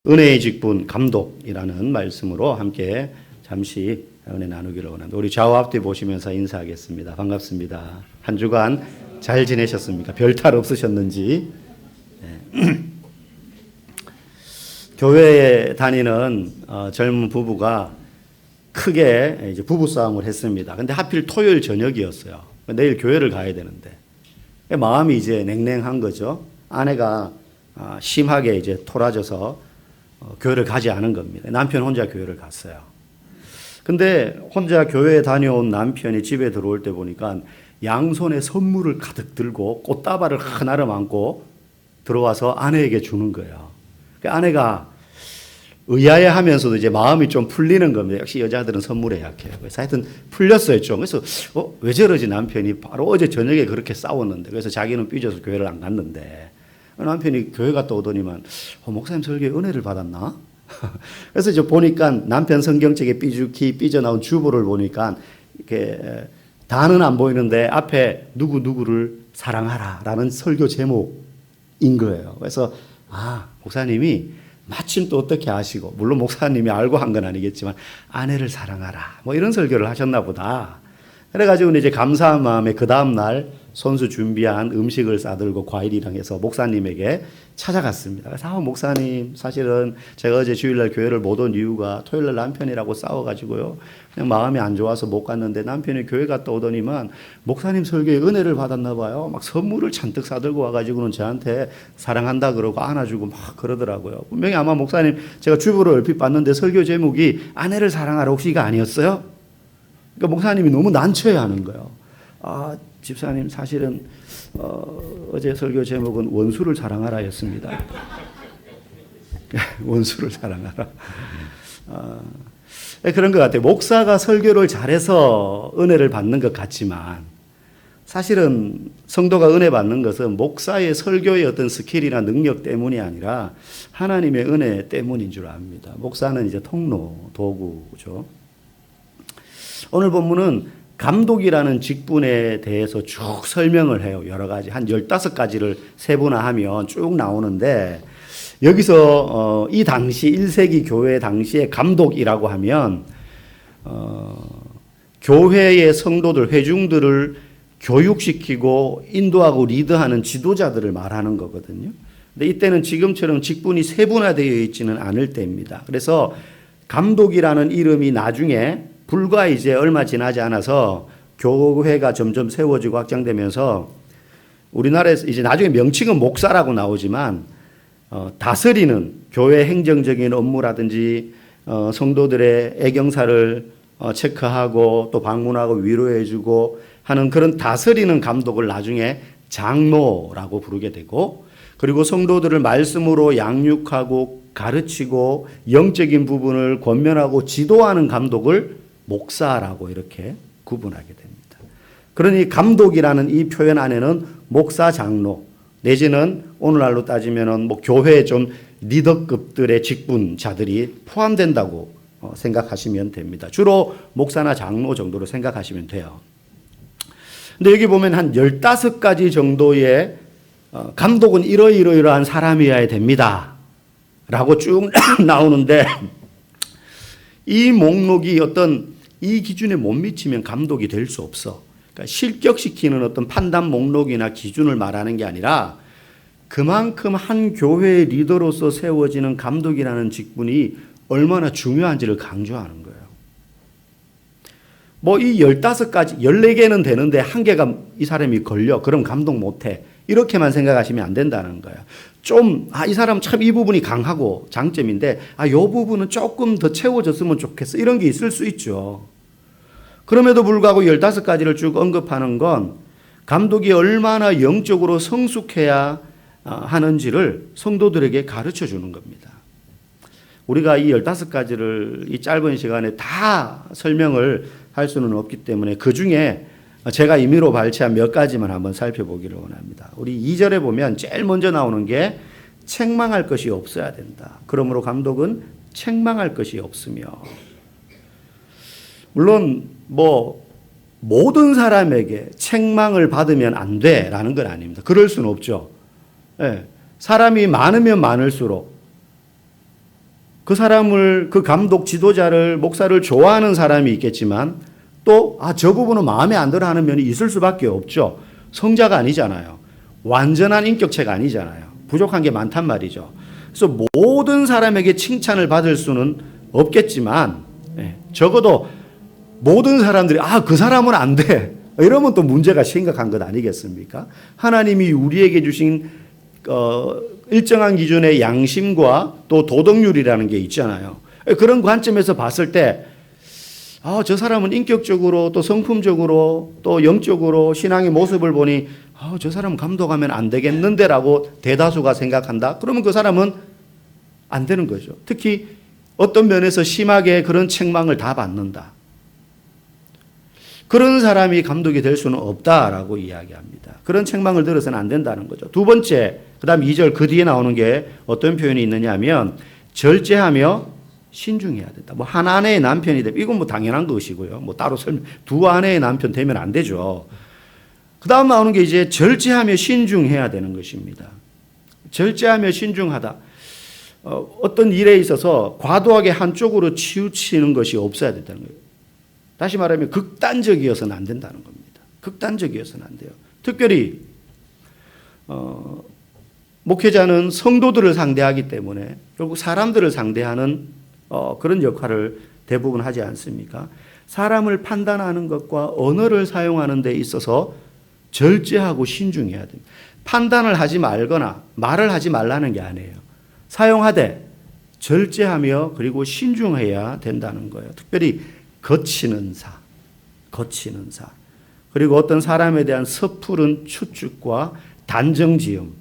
은혜의 직분 감독이라는 말씀으로 함께 잠시 은혜 나누기를 원합니다. 우리 좌우 앞뒤 보시면서 인사하겠습니다. 반갑습니다. 한 주간 잘 지내셨습니까? 별탈 없으셨는지. 네. 교회에 다니는 젊은 부부가 크게 이제 부부싸움을 했습니다. 근데 하필 토요일 저녁이었어요. 내일 교회를 가야 되는데 마음이 이제 냉랭한 거죠. 아내가 심하게 이제 토라져서 교회를 가지 않은 겁니다. 남편 혼자 교회를 갔어요. 근데 혼자 교회에 다녀온 남편이 집에 들어올 때 보니까 양손에 선물을 가득 들고 꽃다발을 하나를 안고 들어와서 아내에게 주는 거예요. 그러니까 아내가 의아해하면서도 이제 마음이 좀 풀리는 겁니다. 역시 여자들은 선물에 약해요. 그래서 하여튼 풀렸어요 좀. 그래서 왜 저러지 남편이 바로 어제 저녁에 그렇게 싸웠는데 그래서 자기는 삐져서 교회를 안 갔는데 남편이 교회 갔다 오더니만 목사님 설교에 은혜를 받았나? 그래서 이제 보니까 남편 성경책에 삐죽히 삐져나온 주보를 보니까 이렇게 다는 안 보이는데 앞에 누구누구를 사랑하라라는 설교 제목인 거예요. 그래서 목사님이 마침 또 어떻게 아시고 물론 목사님이 알고 한 건 아니겠지만 아내를 사랑하라 뭐 이런 설교를 하셨나 보다. 그래가지고 이제 감사한 마음에 그 다음날 손수 준비한 음식을 싸들고 과일이랑 해서 목사님에게 찾아갔습니다. 그래서 목사님 사실은 제가 어제 주일날 교회를 못 온 이유가 토요일날 남편이라고 싸워가지고요. 그냥 마음이 안 좋아서 못 갔는데 남편이 교회 갔다 오더니만 목사님 설교에 은혜를 받았나 봐요. 막 선물을 잔뜩 싸들고 와가지고는 저한테 사랑한다 그러고 안아주고 막 그러더라고요. 분명히 아마 목사님 제가 주보를 얼핏 봤는데 설교 제목이 아내를 사랑하라 혹시 이거 아니었어요? 그러니까 목사님이 너무 난처해하는 거예요. 집사님 사실은 어제 설교 제목은 원수를 사랑하라였습니다. 원수를 사랑하라. 그런 것 같아요. 목사가 설교를 잘해서 은혜를 받는 것 같지만 사실은 성도가 은혜 받는 것은 목사의 설교의 어떤 스킬이나 능력 때문이 아니라 하나님의 은혜 때문인 줄 압니다. 목사는 이제 통로, 도구죠. 오늘 본문은 감독이라는 직분에 대해서 쭉 설명을 해요. 여러 가지 한 15가지를 세분화하면 쭉 나오는데 여기서 이 당시 1세기 교회 당시에 감독이라고 하면 교회의 성도들, 회중들을 교육시키고 인도하고 리드하는 지도자들을 말하는 거거든요. 근데 이때는 지금처럼 직분이 세분화되어 있지는 않을 때입니다. 그래서 감독이라는 이름이 나중에 불과 이제 얼마 지나지 않아서 교회가 점점 세워지고 확장되면서 우리나라에서 이제 나중에 명칭은 목사라고 나오지만 다스리는 교회 행정적인 업무라든지 성도들의 애경사를 체크하고 또 방문하고 위로해주고 하는 그런 다스리는 감독을 나중에 장로라고 부르게 되고 그리고 성도들을 말씀으로 양육하고 가르치고 영적인 부분을 권면하고 지도하는 감독을 목사라고 이렇게 구분하게 됩니다. 그러니 감독이라는 이 표현 안에는 목사, 장로 내지는 오늘날로 따지면 뭐 교회 좀 리더급들의 직분자들이 포함된다고 생각하시면 됩니다. 주로 목사나 장로 정도로 생각하시면 돼요. 근데 여기 보면 한 15가지 정도의 감독은 이러이러한 사람이어야 됩니다. 라고 쭉 나오는데 이 목록이 어떤 이 기준에 못 미치면 감독이 될 수 없어. 그러니까 실격시키는 어떤 판단 목록이나 기준을 말하는 게 아니라 그만큼 한 교회의 리더로서 세워지는 감독이라는 직분이 얼마나 중요한지를 강조하는 거예요. 뭐 이 15가지, 14개는 되는데 한 개가 이 사람이 걸려. 그럼 감독 못해. 이렇게만 생각하시면 안 된다는 거예요. 좀, 이 사람 참 이 부분이 강하고 장점인데, 이 부분은 조금 더 채워졌으면 좋겠어. 이런 게 있을 수 있죠. 그럼에도 불구하고 15가지를 쭉 언급하는 건 감독이 얼마나 영적으로 성숙해야 하는지를 성도들에게 가르쳐 주는 겁니다. 우리가 이 15가지를 이 짧은 시간에 다 설명을 할 수는 없기 때문에 그 중에 제가 임의로 발췌한 몇 가지만 한번 살펴보기를 원합니다. 우리 2절에 보면 제일 먼저 나오는 게 책망할 것이 없어야 된다. 그러므로 감독은 책망할 것이 없으며 물론 뭐 모든 사람에게 책망을 받으면 안 돼라는 건 아닙니다. 그럴 수는 없죠. 사람이 많으면 많을수록 그 사람을, 그 감독 지도자를, 목사를 좋아하는 사람이 있겠지만 또 저 부분은 마음에 안 들어 하는 면이 있을 수밖에 없죠. 성자가 아니잖아요. 완전한 인격체가 아니잖아요. 부족한 게 많단 말이죠. 그래서 모든 사람에게 칭찬을 받을 수는 없겠지만 적어도 모든 사람들이 그 사람은 안 돼. 이러면 또 문제가 심각한 것 아니겠습니까? 하나님이 우리에게 주신 일정한 기준의 양심과 또 도덕률이라는 게 있잖아요. 그런 관점에서 봤을 때 저 사람은 인격적으로 또 성품적으로 또 영적으로 신앙의 모습을 보니 저 사람은 감독하면 안 되겠는데라고 대다수가 생각한다. 그러면 그 사람은 안 되는 거죠. 특히 어떤 면에서 심하게 그런 책망을 다 받는다. 그런 사람이 감독이 될 수는 없다라고 이야기합니다. 그런 책망을 들어서는 안 된다는 거죠. 두 번째, 그 다음 2절 그 뒤에 나오는 게 어떤 표현이 있느냐 하면 절제하며 신중해야 된다. 한 아내의 남편이 되면 이건 당연한 것이고요. 따로 두 아내의 남편 되면 안 되죠. 그 다음 나오는 게 이제 절제하며 신중해야 되는 것입니다. 절제하며 신중하다. 어떤 일에 있어서 과도하게 한쪽으로 치우치는 것이 없어야 된다는 거예요. 다시 말하면 극단적이어서는 안 된다는 겁니다. 극단적이어서는 안 돼요. 특별히 목회자는 성도들을 상대하기 때문에 결국 사람들을 상대하는 그런 역할을 대부분 하지 않습니까? 사람을 판단하는 것과 언어를 사용하는 데 있어서 절제하고 신중해야 됩니다. 판단을 하지 말거나 말을 하지 말라는 게 아니에요. 사용하되 절제하며 그리고 신중해야 된다는 거예요. 특별히 거치는 사. 그리고 어떤 사람에 대한 섣부른 추측과 단정지음.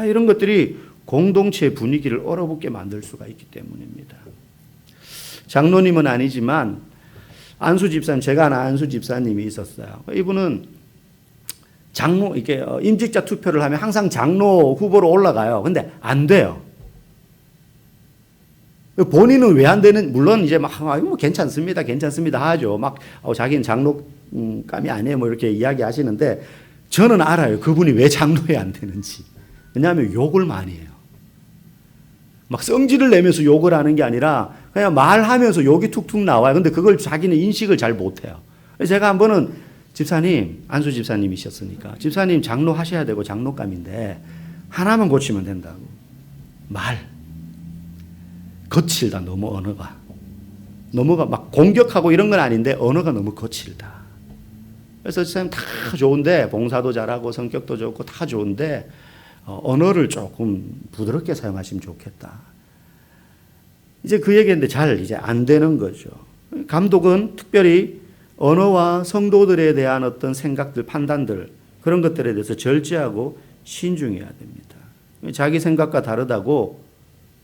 이런 것들이 공동체의 분위기를 얼어붙게 만들 수가 있기 때문입니다. 장로님은 아니지만 안수 집사님, 제가 아는 안수 집사님이 있었어요. 이분은 장로, 이렇게 임직자 투표를 하면 항상 장로 후보로 올라가요. 근데 안 돼요. 본인은 왜 안 되는, 물론 이제 괜찮습니다 하죠. 자기는 장로감이 아니에요. 이렇게 이야기 하시는데 저는 알아요. 그분이 왜 장로에 안 되는지. 왜냐하면 욕을 많이 해요. 성질을 내면서 욕을 하는 게 아니라 그냥 말하면서 욕이 툭툭 나와요. 근데 그걸 자기는 인식을 잘 못해요. 제가 한 번은 집사님, 안수 집사님이셨으니까 집사님 장로 하셔야 되고 장로감인데 하나만 고치면 된다고. 거칠다. 너무 언어가 공격하고 이런 건 아닌데 언어가 너무 거칠다. 그래서 집사님 다 좋은데 봉사도 잘하고 성격도 좋고 다 좋은데 언어를 조금 부드럽게 사용하시면 좋겠다. 이제 그 얘기인데 잘 이제 안 되는 거죠. 감독은 특별히 언어와 성도들에 대한 어떤 생각들, 판단들 그런 것들에 대해서 절제하고 신중해야 됩니다. 자기 생각과 다르다고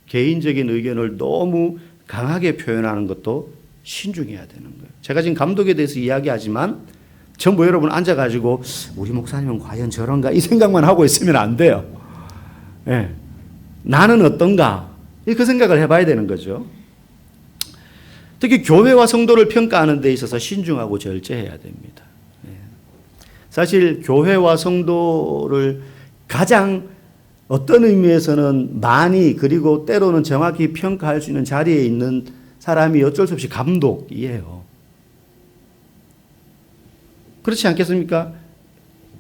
개인적인 의견을 너무 강하게 표현하는 것도 신중해야 되는 거예요. 제가 지금 감독에 대해서 이야기하지만 전부 여러분 앉아가지고 우리 목사님은 과연 저런가 이 생각만 하고 있으면 안 돼요. 나는 어떤가 그 생각을 해봐야 되는 거죠. 특히 교회와 성도를 평가하는 데 있어서 신중하고 절제해야 됩니다. 사실 교회와 성도를 가장 어떤 의미에서는 많이 그리고 때로는 정확히 평가할 수 있는 자리에 있는 사람이 어쩔 수 없이 감독이에요. 그렇지 않겠습니까?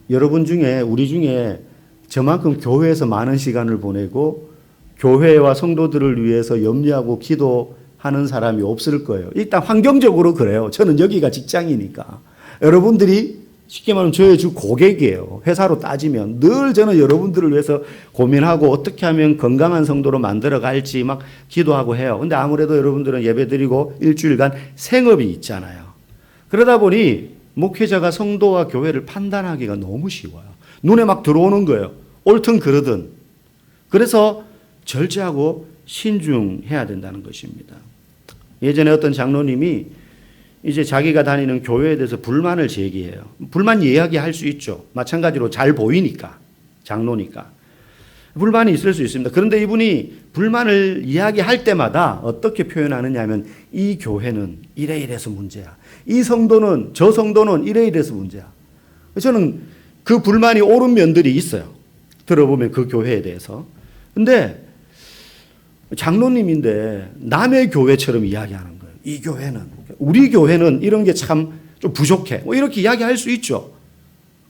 여러분 중에 우리 중에 저만큼 교회에서 많은 시간을 보내고 교회와 성도들을 위해서 염려하고 기도하는 사람이 없을 거예요. 일단 환경적으로 그래요. 저는 여기가 직장이니까. 여러분들이 쉽게 말하면 저의 주 고객이에요. 회사로 따지면 늘 저는 여러분들을 위해서 고민하고 어떻게 하면 건강한 성도로 만들어 갈지 막 기도하고 해요. 근데 아무래도 여러분들은 예배드리고 일주일간 생업이 있잖아요. 그러다 보니 목회자가 성도와 교회를 판단하기가 너무 쉬워요. 눈에 막 들어오는 거예요. 옳든 그르든. 그래서 절제하고 신중해야 된다는 것입니다. 예전에 어떤 장로님이 이제 자기가 다니는 교회에 대해서 불만을 제기해요. 불만 이야기할 수 있죠. 마찬가지로 잘 보이니까, 장로니까. 불만이 있을 수 있습니다. 그런데 이분이 불만을 이야기할 때마다 어떻게 표현하느냐 하면 이 교회는 이래서 문제야. 이 성도는, 저 성도는 이래서 문제야. 저는 그 불만이 옳은 면들이 있어요. 들어보면 그 교회에 대해서. 근데 장로님인데 남의 교회처럼 이야기하는 거예요. 이 교회는, 우리 교회는 이런 게 참 좀 부족해. 뭐 이렇게 이야기할 수 있죠.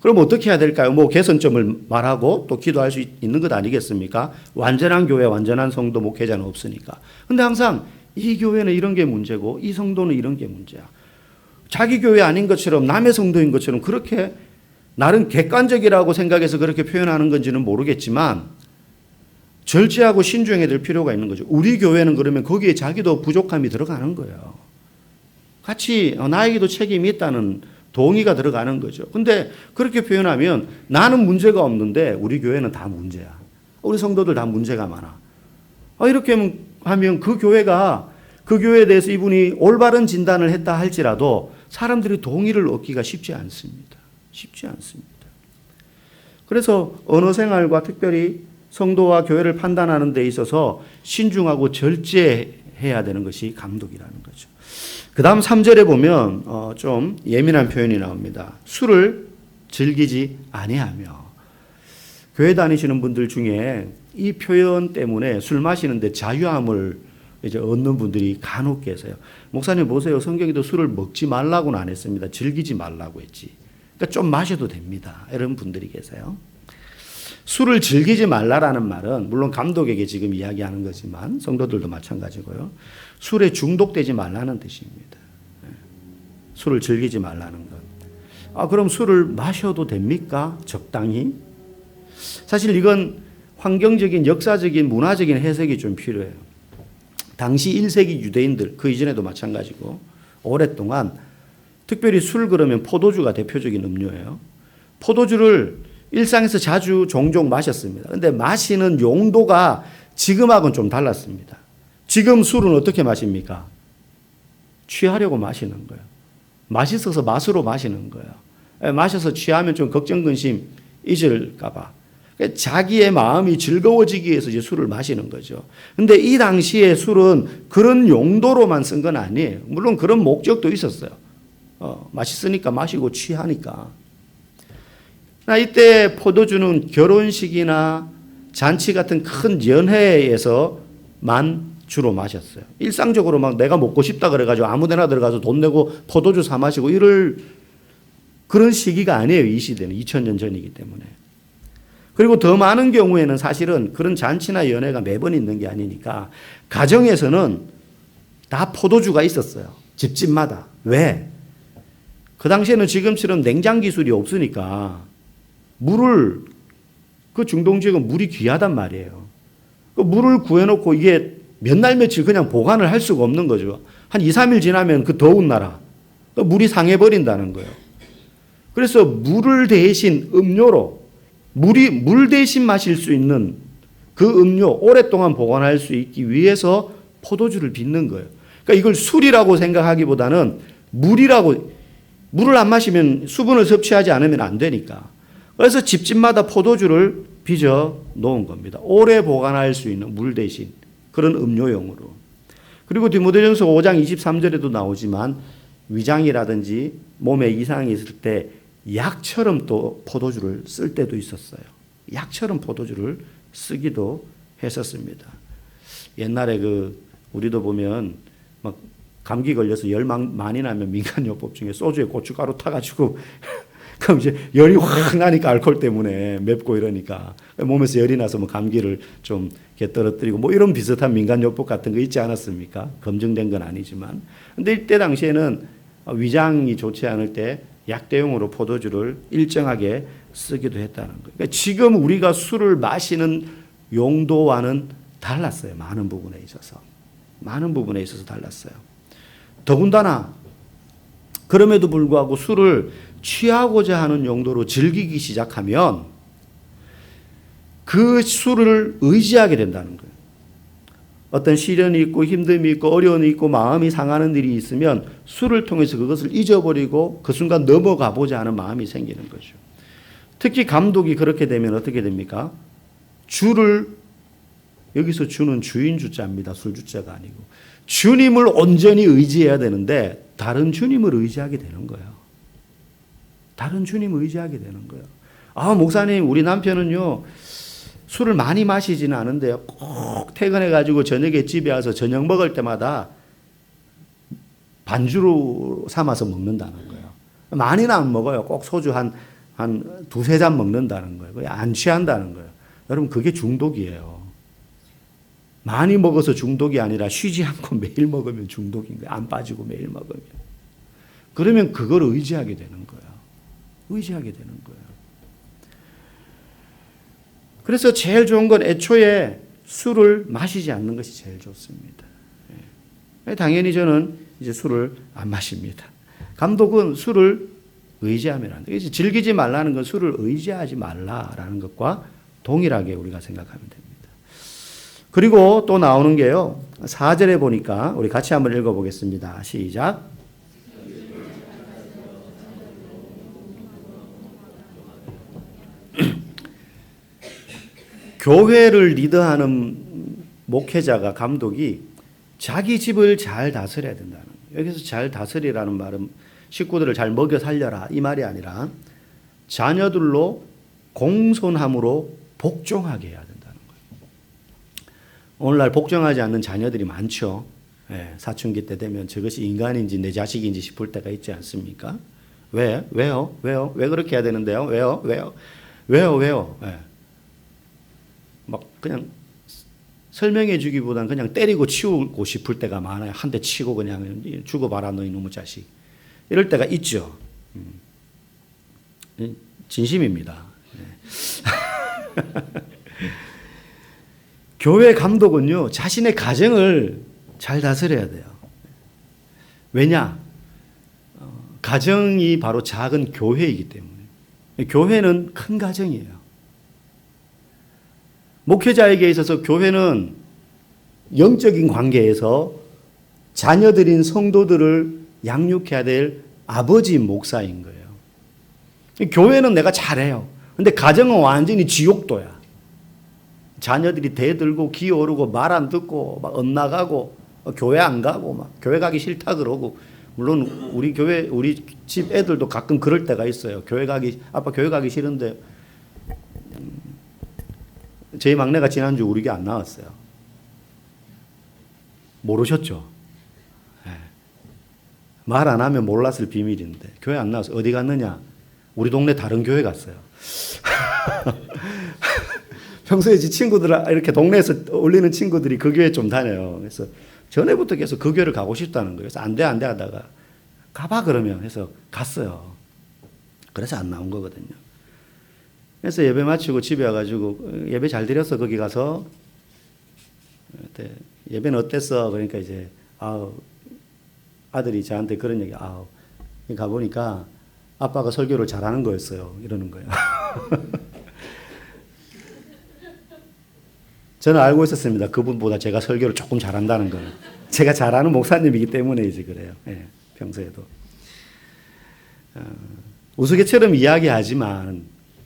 그럼 어떻게 해야 될까요? 뭐 개선점을 말하고 또 기도할 수 있는 것 아니겠습니까? 완전한 교회, 완전한 성도 목회자는 없으니까. 근데 항상 이 교회는 이런 게 문제고 이 성도는 이런 게 문제야. 자기 교회 아닌 것처럼 남의 성도인 것처럼 그렇게 나름 객관적이라고 생각해서 그렇게 표현하는 건지는 모르겠지만 절제하고 신중해야 될 필요가 있는 거죠. 우리 교회는 그러면 거기에 자기도 부족함이 들어가는 거예요. 같이 나에게도 책임이 있다는 동의가 들어가는 거죠. 근데 그렇게 표현하면 나는 문제가 없는데 우리 교회는 다 문제야. 우리 성도들 다 문제가 많아. 이렇게 하면 그 교회가 그 교회에 대해서 이분이 올바른 진단을 했다 할지라도 사람들이 동의를 얻기가 쉽지 않습니다. 쉽지 않습니다. 그래서 언어 생활과 특별히 성도와 교회를 판단하는 데 있어서 신중하고 절제해야 되는 것이 감독이라는 거죠. 그 다음 3절에 보면 좀 예민한 표현이 나옵니다. 술을 즐기지 아니하며. 교회 다니시는 분들 중에 이 표현 때문에 술 마시는데 자유함을 이제 얻는 분들이 간혹 계세요. 목사님 보세요. 성경에도 술을 먹지 말라고는 안 했습니다. 즐기지 말라고 했지. 그러니까 좀 마셔도 됩니다. 이런 분들이 계세요. 술을 즐기지 말라라는 말은 물론 감독에게 지금 이야기하는 거지만 성도들도 마찬가지고요. 술에 중독되지 말라는 뜻입니다. 술을 즐기지 말라는 것. 그럼 술을 마셔도 됩니까? 적당히? 사실 이건 환경적인, 역사적인, 문화적인 해석이 좀 필요해요. 당시 1세기 유대인들, 그 이전에도 마찬가지고 오랫동안 특별히 술 그러면 포도주가 대표적인 음료예요. 포도주를 일상에서 자주 종종 마셨습니다. 그런데 마시는 용도가 지금하고는 좀 달랐습니다. 지금 술은 어떻게 마십니까? 취하려고 마시는 거예요. 맛있어서 맛으로 마시는 거예요. 마셔서 취하면 좀 걱정, 근심 잊을까 봐. 자기의 마음이 즐거워지기 위해서 이제 술을 마시는 거죠. 근데 이 당시에 술은 그런 용도로만 쓴 건 아니에요. 물론 그런 목적도 있었어요. 맛있으니까 마시고 취하니까. 이때 포도주는 결혼식이나 잔치 같은 큰 연회에서만 주로 마셨어요. 일상적으로 막 내가 먹고 싶다 그래가지고 아무데나 들어가서 돈 내고 포도주 사 마시고 이럴 그런 시기가 아니에요. 이 시대는 2000년 전이기 때문에. 그리고 더 많은 경우에는 사실은 그런 잔치나 연회가 매번 있는 게 아니니까 가정에서는 다 포도주가 있었어요. 집집마다. 왜? 그 당시에는 지금처럼 냉장 기술이 없으니까 물을, 그 중동 지역은 물이 귀하단 말이에요. 그 물을 구해놓고 이게 몇 날 며칠 그냥 보관을 할 수가 없는 거죠. 한 2, 3일 지나면 그 더운 나라, 그 물이 상해버린다는 거예요. 그래서 물을 대신 음료로, 물 대신 마실 수 있는 그 음료, 오랫동안 보관할 수 있기 위해서 포도주를 빚는 거예요. 그러니까 이걸 술이라고 생각하기보다는 물을 안 마시면 수분을 섭취하지 않으면 안 되니까. 그래서 집집마다 포도주를 빚어 놓은 겁니다. 오래 보관할 수 있는 물 대신 그런 음료용으로. 그리고 디모데전서 5장 23절에도 나오지만 위장이라든지 몸에 이상이 있을 때 약처럼 또 포도주를 쓸 때도 있었어요. 약처럼 포도주를 쓰기도 했었습니다. 옛날에 우리도 보면 막 감기 걸려서 열 많이 나면 민간요법 중에 소주에 고춧가루 타가지고 그럼 이제 열이 확 나니까 알코올 때문에 맵고 이러니까 몸에서 열이 나서 뭐 감기를 좀 이렇게 떨어뜨리고 뭐 이런 비슷한 민간요법 같은 거 있지 않았습니까? 검증된 건 아니지만. 근데 이때 당시에는 위장이 좋지 않을 때 약대용으로 포도주를 일정하게 쓰기도 했다는 거예요. 그러니까 지금 우리가 술을 마시는 용도와는 달랐어요. 많은 부분에 있어서. 많은 부분에 있어서 달랐어요. 더군다나 그럼에도 불구하고 술을 취하고자 하는 용도로 즐기기 시작하면 그 술을 의지하게 된다는 거예요. 어떤 시련이 있고 힘듦이 있고 어려움이 있고 마음이 상하는 일이 있으면 술을 통해서 그것을 잊어버리고 그 순간 넘어가 보자 하는 마음이 생기는 거죠. 특히 감독이 그렇게 되면 어떻게 됩니까? 여기서 주는 주인 주자입니다. 술 주자가 아니고. 주님을 온전히 의지해야 되는데 다른 주님을 의지하게 되는 거예요. 다른 주님을 의지하게 되는 거예요. 목사님, 우리 남편은요, 술을 많이 마시지는 않은데요. 꼭 퇴근해가지고 저녁에 집에 와서 저녁 먹을 때마다 반주로 삼아서 먹는다는 거예요. 많이는 안 먹어요. 꼭 소주 한 두세 잔 먹는다는 거예요. 그게 안 취한다는 거예요. 여러분, 그게 중독이에요. 많이 먹어서 중독이 아니라 쉬지 않고 매일 먹으면 중독인 거예요. 안 빠지고 매일 먹으면. 그러면 그걸 의지하게 되는 거예요. 의지하게 되는 거예요. 그래서 제일 좋은 건 애초에 술을 마시지 않는 것이 제일 좋습니다. 당연히 저는 이제 술을 안 마십니다. 감독은 술을 의지하면 안 돼요. 즐기지 말라는 건 술을 의지하지 말라라는 것과 동일하게 우리가 생각하면 됩니다. 그리고 또 나오는 게요. 4절에 보니까 우리 같이 한번 읽어보겠습니다. 시작. 교회를 리더하는 목회자가, 감독이 자기 집을 잘 다스려야 된다는 거예요. 여기서 잘 다스리라는 말은 식구들을 잘 먹여 살려라 이 말이 아니라 자녀들로 공손함으로 복종하게 해야 된다는 거예요. 오늘날 복종하지 않는 자녀들이 많죠. 사춘기 때 되면 저것이 인간인지 내 자식인지 싶을 때가 있지 않습니까? 왜요? 왜 그렇게 해야 되는데요? 왜요? 막 그냥 설명해 주기보다는 그냥 때리고 치우고 싶을 때가 많아요. 한 대 치고 그냥 죽어봐라 너 이놈의 자식. 이럴 때가 있죠. 진심입니다. 교회 감독은요, 자신의 가정을 잘 다스려야 돼요. 왜냐? 가정이 바로 작은 교회이기 때문에. 교회는 큰 가정이에요. 목회자에게 있어서 교회는 영적인 관계에서 자녀들인 성도들을 양육해야 될 아버지 목사인 거예요. 교회는 내가 잘해요. 근데 가정은 완전히 지옥도야. 자녀들이 대들고 기어오르고 말 안 듣고 막 엇나가고 교회 안 가고 막 교회 가기 싫다 그러고, 물론 우리 교회 우리 집 애들도 가끔 그럴 때가 있어요. 아빠 교회 가기 싫은데 저희 막내가 지난주 우리 교회 안 나왔어요. 모르셨죠? 말 안 하면 몰랐을 비밀인데 교회 안 나왔어요. 어디 갔느냐? 우리 동네 다른 교회 갔어요. 평소에 지 친구들 이렇게 동네에서 어울리는 친구들이 그 교회 좀 다녀요. 그래서 전에부터 계속 그 교회를 가고 싶다는 거예요. 그래서 안 돼 하다가 가봐 그러면 해서 갔어요. 그래서 안 나온 거거든요. 그래서 예배 마치고 집에 와가지고 예배 잘 드렸어 거기 가서. 예배는 어땠어? 그러니까 이제 아들이 저한테 그런 얘기. 가보니까 아빠가 설교를 잘하는 거였어요. 이러는 거예요. 저는 알고 있었습니다. 그분보다 제가 설교를 조금 잘한다는 걸. 제가 잘하는 목사님이기 때문에 이제 그래요. 평소에도. 우스개처럼 이야기하지만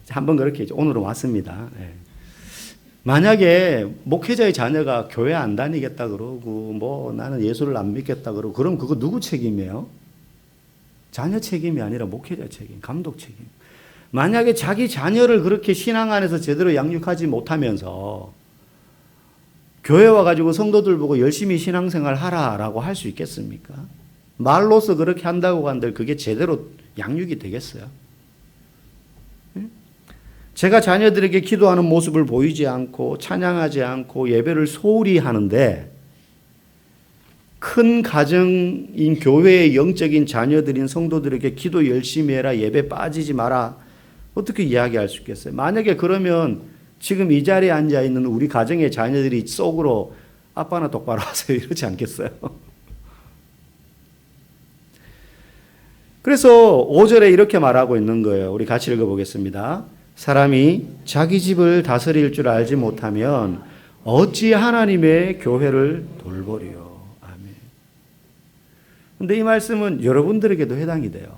한번 그렇게 오늘은 왔습니다. 만약에 목회자의 자녀가 교회 안 다니겠다 그러고 뭐 나는 예수를 안 믿겠다 그러고 그럼 그거 누구 책임이에요? 자녀 책임이 아니라 목회자 책임, 감독 책임. 만약에 자기 자녀를 그렇게 신앙 안에서 제대로 양육하지 못하면서 교회 와가지고 성도들 보고 열심히 신앙생활 하라라고 할 수 있겠습니까? 말로서 그렇게 한다고 한들 그게 제대로 양육이 되겠어요? 제가 자녀들에게 기도하는 모습을 보이지 않고 찬양하지 않고 예배를 소홀히 하는데 큰 가정인 교회의 영적인 자녀들인 성도들에게 기도 열심히 해라, 예배 빠지지 마라, 어떻게 이야기할 수 있겠어요? 만약에 그러면 지금 이 자리에 앉아 있는 우리 가정의 자녀들이 속으로 아빠나 똑바로 하세요 이러지 않겠어요? 그래서 5절에 이렇게 말하고 있는 거예요. 우리 같이 읽어보겠습니다. 사람이 자기 집을 다스릴 줄 알지 못하면 어찌 하나님의 교회를 돌보리요. 아멘. 근데 이 말씀은 여러분들에게도 해당이 돼요.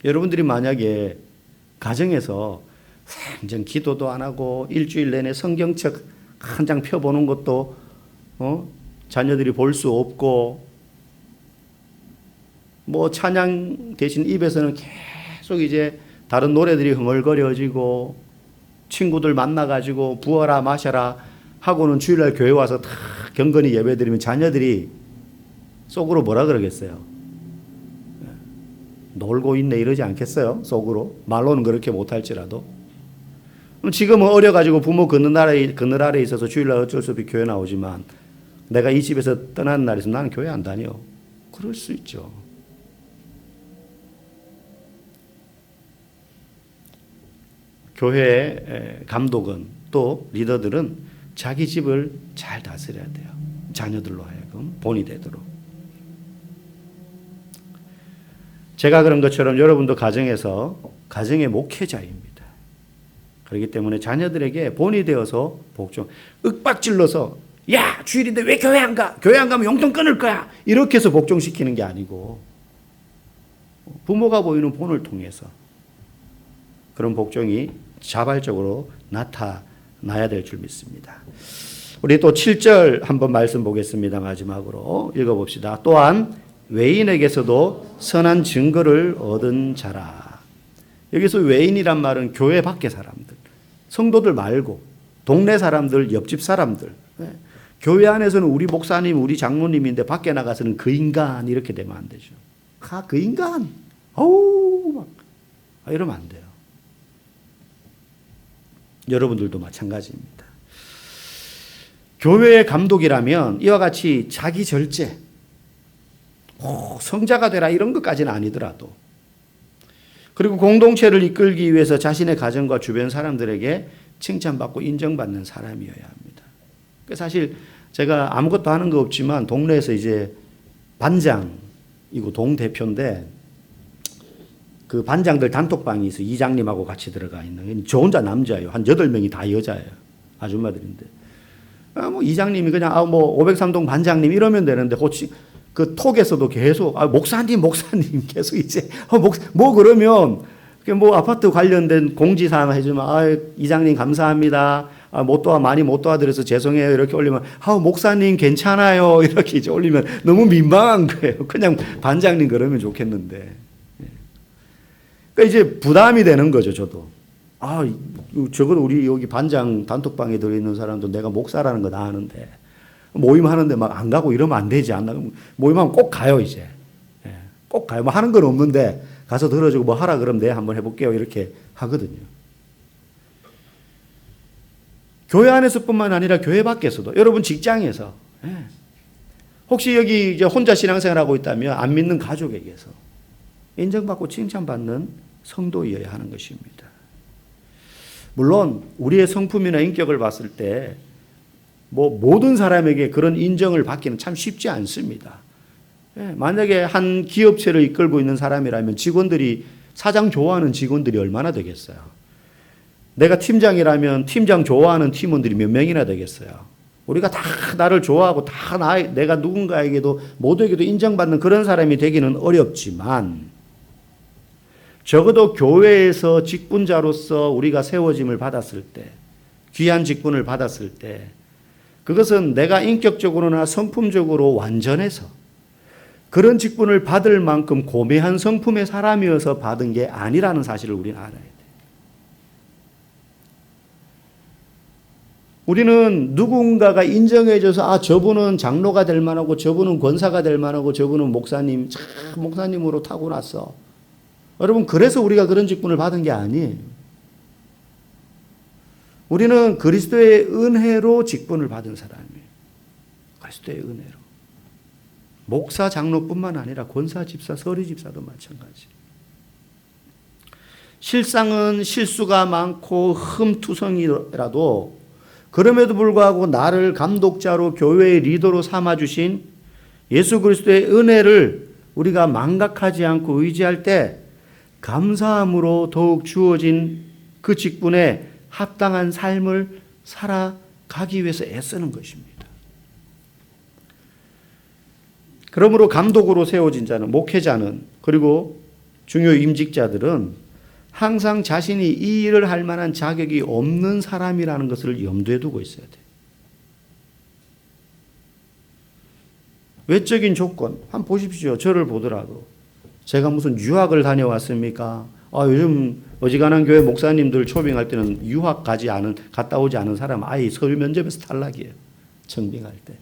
여러분들이 만약에 가정에서 생전 기도도 안 하고 일주일 내내 성경책 한 장 펴보는 것도 자녀들이 볼 수 없고 뭐 찬양 대신 입에서는 계속 이제 다른 노래들이 흥얼거려지고 친구들 만나가지고 부어라 마셔라 하고는 주일날 교회 와서 다 경건히 예배드리면 자녀들이 속으로 뭐라 그러겠어요? 놀고 있네 이러지 않겠어요? 속으로. 말로는 그렇게 못할지라도. 지금은 어려가지고 부모 그늘 아래 있어서 주일날 어쩔 수 없이 교회 나오지만 내가 이 집에서 떠나는 날에서 나는 교회 안 다녀. 그럴 수 있죠. 교회의 감독은 또 리더들은 자기 집을 잘 다스려야 돼요. 자녀들로 하여금 본이 되도록. 제가 그런 것처럼 여러분도 가정의 목회자입니다. 그렇기 때문에 자녀들에게 본이 되어서 복종, 윽박질러서 야 주일인데 왜 교회 안 가? 교회 안 가면 용돈 끊을 거야. 이렇게 해서 복종시키는 게 아니고 부모가 보이는 본을 통해서 그런 복종이 자발적으로 나타나야 될 줄 믿습니다. 우리 또 7절 한번 말씀 보겠습니다. 마지막으로 읽어봅시다. 또한 외인에게서도 선한 증거를 얻은 자라. 여기서 외인이란 말은 교회 밖의 사람들, 성도들 말고 동네 사람들, 옆집 사람들. 교회 안에서는 우리 목사님, 우리 장로님인데 밖에 나가서는 그 인간 이렇게 되면 안 되죠. 그 인간, 어우 막 이러면 안 돼요. 여러분들도 마찬가지입니다. 교회의 감독이라면 이와 같이 자기 절제, 성자가 되라 이런 것까지는 아니더라도 그리고 공동체를 이끌기 위해서 자신의 가정과 주변 사람들에게 칭찬받고 인정받는 사람이어야 합니다. 사실 제가 아무것도 하는 거 없지만 동네에서 이제 반장이고 동대표인데 그 반장들 단톡방이 있어요. 이장님하고 같이 들어가 있는. 저 혼자 남자예요. 한 8명이 다 여자예요. 아줌마들인데. 뭐 이장님이 그냥 뭐 503동 반장님 이러면 되는데 그 톡에서도 계속 목사님 계속 이제 뭐 그러면 뭐 아파트 관련된 공지사항 해주면 이장님 감사합니다. 많이 못 도와드려서 죄송해요. 이렇게 올리면 목사님 괜찮아요. 이렇게 이제 올리면 너무 민망한 거예요. 그냥 반장님 그러면 좋겠는데. 그러니까 이제 부담이 되는 거죠, 저도. 적어도 우리 여기 반장 단톡방에 들어있는 사람도 내가 목사라는 거 다 아는데, 모임하는데 막 안 가고 이러면 안 되지 않나? 모임하면 꼭 가요, 이제. 꼭 가요. 뭐 하는 건 없는데, 가서 들어주고 뭐 하라 그러면 네, 한번 해볼게요. 이렇게 하거든요. 교회 안에서뿐만 아니라 교회 밖에서도, 여러분 직장에서, 혹시 여기 이제 혼자 신앙생활하고 있다면 안 믿는 가족에게서 인정받고 칭찬받는 성도이어야 하는 것입니다. 물론 우리의 성품이나 인격을 봤을 때 뭐 모든 사람에게 그런 인정을 받기는 참 쉽지 않습니다. 만약에 한 기업체를 이끌고 있는 사람이라면 사장 좋아하는 직원들이 얼마나 되겠어요? 내가 팀장이라면 팀장 좋아하는 팀원들이 몇 명이나 되겠어요? 우리가 다 나를 좋아하고 다 내가 누군가에게도 모두에게도 인정받는 그런 사람이 되기는 어렵지만 적어도 교회에서 직분자로서 우리가 세워짐을 받았을 때, 귀한 직분을 받았을 때 그것은 내가 인격적으로나 성품적으로 완전해서 그런 직분을 받을 만큼 고매한 성품의 사람이어서 받은 게 아니라는 사실을 우리는 알아야 돼요. 우리는 누군가가 인정해줘서 저분은 장로가 될 만하고 저분은 권사가 될 만하고 저분은 목사님으로 타고났어. 여러분 그래서 우리가 그런 직분을 받은 게 아니에요. 우리는 그리스도의 은혜로 직분을 받은 사람이에요. 그리스도의 은혜로. 목사 장로뿐만 아니라 권사 집사 서리 집사도 마찬가지. 실상은 실수가 많고 흠투성이라도 그럼에도 불구하고 나를 감독자로 교회의 리더로 삼아주신 예수 그리스도의 은혜를 우리가 망각하지 않고 의지할 때 감사함으로 더욱 주어진 그 직분에 합당한 삶을 살아가기 위해서 애쓰는 것입니다. 그러므로 감독으로 세워진 자는, 목회자는, 그리고 중요 임직자들은 항상 자신이 이 일을 할 만한 자격이 없는 사람이라는 것을 염두에 두고 있어야 돼요. 외적인 조건, 한번 보십시오. 저를 보더라도. 제가 무슨 유학을 다녀왔습니까? 요즘 어지간한 교회 목사님들 초빙할 때는 갔다 오지 않은 사람 아예 서류 면접에서 탈락이에요. 청빙할 때.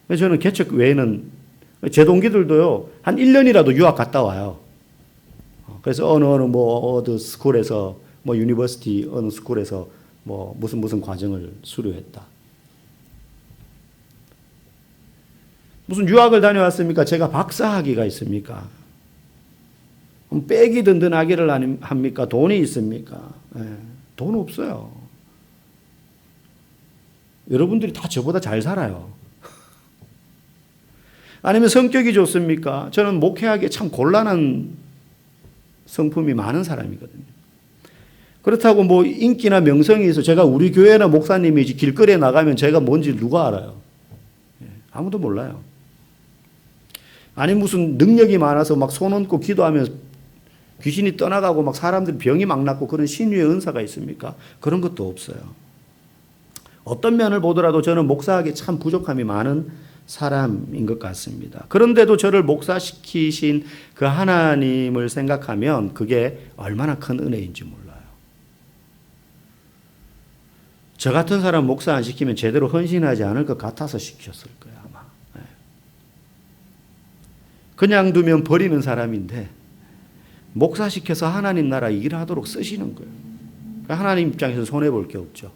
그래서 저는 개척 외에는 제 동기들도요, 한 1년이라도 유학 갔다 와요. 그래서 어느 스쿨에서, 유니버시티 어느 스쿨에서 무슨 과정을 수료했다. 무슨 유학을 다녀왔습니까? 제가 박사학위가 있습니까? 빽이 든든하기를 합니까? 돈이 있습니까? 돈 없어요. 여러분들이 다 저보다 잘 살아요. 아니면 성격이 좋습니까? 저는 목회하기에 참 곤란한 성품이 많은 사람이거든요. 그렇다고 인기나 명성이 있어 제가 우리 교회나 목사님이 길거리에 나가면 제가 뭔지 누가 알아요? 아무도 몰라요. 아니 무슨 능력이 많아서 막 손 얹고 기도하면 귀신이 떠나가고 막 사람들이 병이 막 낫고 그런 신유의 은사가 있습니까? 그런 것도 없어요. 어떤 면을 보더라도 저는 목사하기에 참 부족함이 많은 사람인 것 같습니다. 그런데도 저를 목사시키신 그 하나님을 생각하면 그게 얼마나 큰 은혜인지 몰라요. 저 같은 사람 목사 안 시키면 제대로 헌신하지 않을 것 같아서 시켰을 거예요, 아마. 그냥 두면 버리는 사람인데 목사 시켜서 하나님 나라 일하도록 쓰시는 거예요. 하나님 입장에서 손해볼 게 없죠.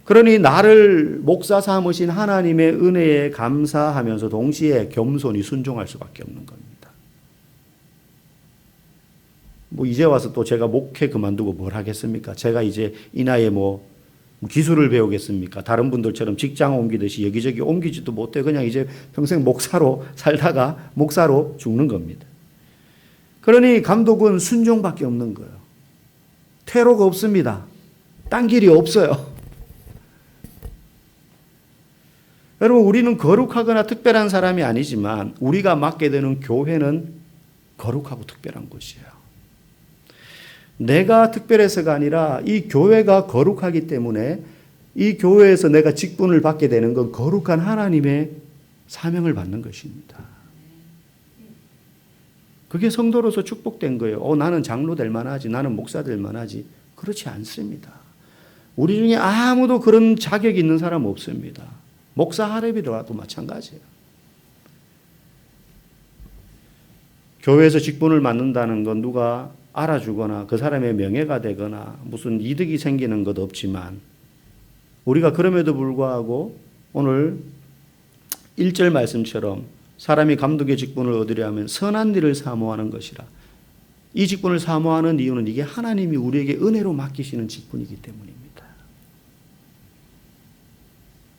그러니 나를 목사 삼으신 하나님의 은혜에 감사하면서 동시에 겸손히 순종할 수밖에 없는 겁니다. 이제 와서 또 제가 목회 그만두고 뭘 하겠습니까? 제가 이제 이 나이에 기술을 배우겠습니까? 다른 분들처럼 직장 옮기듯이 여기저기 옮기지도 못해 그냥 이제 평생 목사로 살다가 목사로 죽는 겁니다. 그러니 감독은 순종밖에 없는 거예요. 퇴로가 없습니다. 딴 길이 없어요. 여러분 우리는 거룩하거나 특별한 사람이 아니지만 우리가 맡게 되는 교회는 거룩하고 특별한 곳이에요. 내가 특별해서가 아니라 이 교회가 거룩하기 때문에 이 교회에서 내가 직분을 받게 되는 건 거룩한 하나님의 사명을 받는 것입니다. 그게 성도로서 축복된 거예요. 나는 장로 될 만하지, 나는 목사 될 만하지. 그렇지 않습니다. 우리 중에 아무도 그런 자격이 있는 사람 없습니다. 목사 할애비라도 마찬가지예요. 교회에서 직분을 맡는다는 건 누가 알아주거나 그 사람의 명예가 되거나 무슨 이득이 생기는 것 없지만 우리가 그럼에도 불구하고 오늘 1절 말씀처럼 사람이 감독의 직분을 얻으려 하면 선한 일을 사모하는 것이라. 이 직분을 사모하는 이유는 이게 하나님이 우리에게 은혜로 맡기시는 직분이기 때문입니다.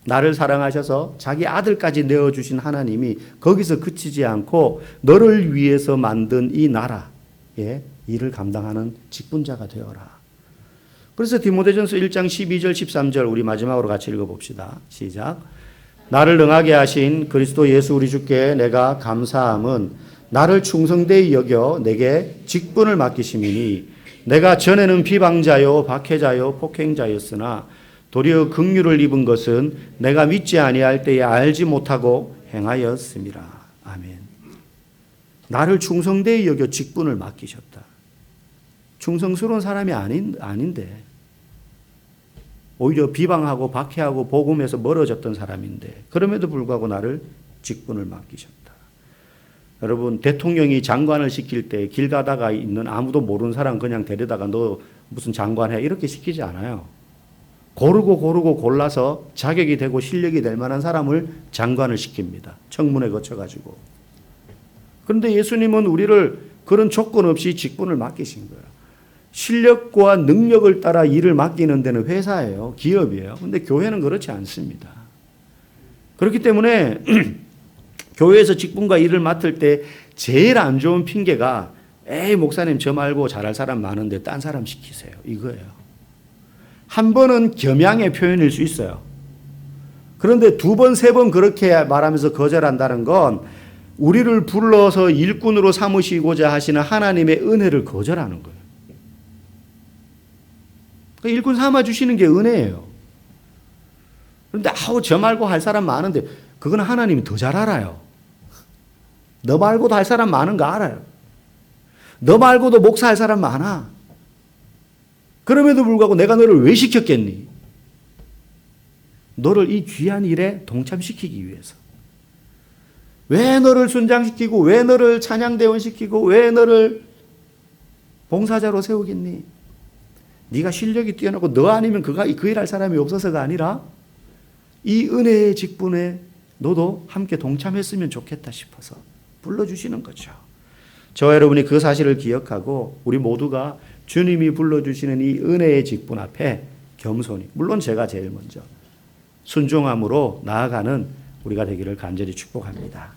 나를 사랑하셔서 자기 아들까지 내어주신 하나님이 거기서 그치지 않고 너를 위해서 만든 이 나라의 일을 감당하는 직분자가 되어라. 그래서 디모데전서 1장 12절 13절 우리 마지막으로 같이 읽어봅시다. 시작. 나를 능하게 하신 그리스도 예수 우리 주께 내가 감사함은 나를 충성되이 여겨 내게 직분을 맡기심이니 내가 전에는 비방자요 박해자요 폭행자였으나 도리어 긍휼을 입은 것은 내가 믿지 아니할 때에 알지 못하고 행하였음이라. 아멘. 나를 충성되이 여겨 직분을 맡기셨다. 충성스러운 사람이 아닌데 오히려 비방하고 박해하고 복음에서 멀어졌던 사람인데 그럼에도 불구하고 나를 직분을 맡기셨다. 여러분 대통령이 장관을 시킬 때 길 가다가 있는 아무도 모르는 사람 그냥 데려다가 너 무슨 장관해 이렇게 시키지 않아요. 고르고 골라서 자격이 되고 실력이 될 만한 사람을 장관을 시킵니다. 청문회 거쳐가지고. 그런데 예수님은 우리를 그런 조건 없이 직분을 맡기신 거예요. 실력과 능력을 따라 일을 맡기는 데는 회사예요. 기업이에요. 그런데 교회는 그렇지 않습니다. 그렇기 때문에 교회에서 직분과 일을 맡을 때 제일 안 좋은 핑계가 에이 목사님 저 말고 잘할 사람 많은데 딴 사람 시키세요. 이거예요. 한 번은 겸양의 표현일 수 있어요. 그런데 두 번, 세 번 그렇게 말하면서 거절한다는 건 우리를 불러서 일꾼으로 삼으시고자 하시는 하나님의 은혜를 거절하는 거예요. 일꾼 삼아주시는 게 은혜예요. 그런데 저 말고 할 사람 많은데 그건 하나님이 더 잘 알아요. 너 말고도 할 사람 많은 거 알아요. 너 말고도 목사할 사람 많아. 그럼에도 불구하고 내가 너를 왜 시켰겠니? 너를 이 귀한 일에 동참시키기 위해서. 왜 너를 순장시키고, 왜 너를 찬양대원시키고, 왜 너를 봉사자로 세우겠니? 네가 실력이 뛰어나고 너 아니면 그 일할 사람이 없어서가 아니라 이 은혜의 직분에 너도 함께 동참했으면 좋겠다 싶어서 불러주시는 거죠. 저와 여러분이 그 사실을 기억하고 우리 모두가 주님이 불러주시는 이 은혜의 직분 앞에 겸손히, 물론 제가 제일 먼저 순종함으로 나아가는 우리가 되기를 간절히 축복합니다.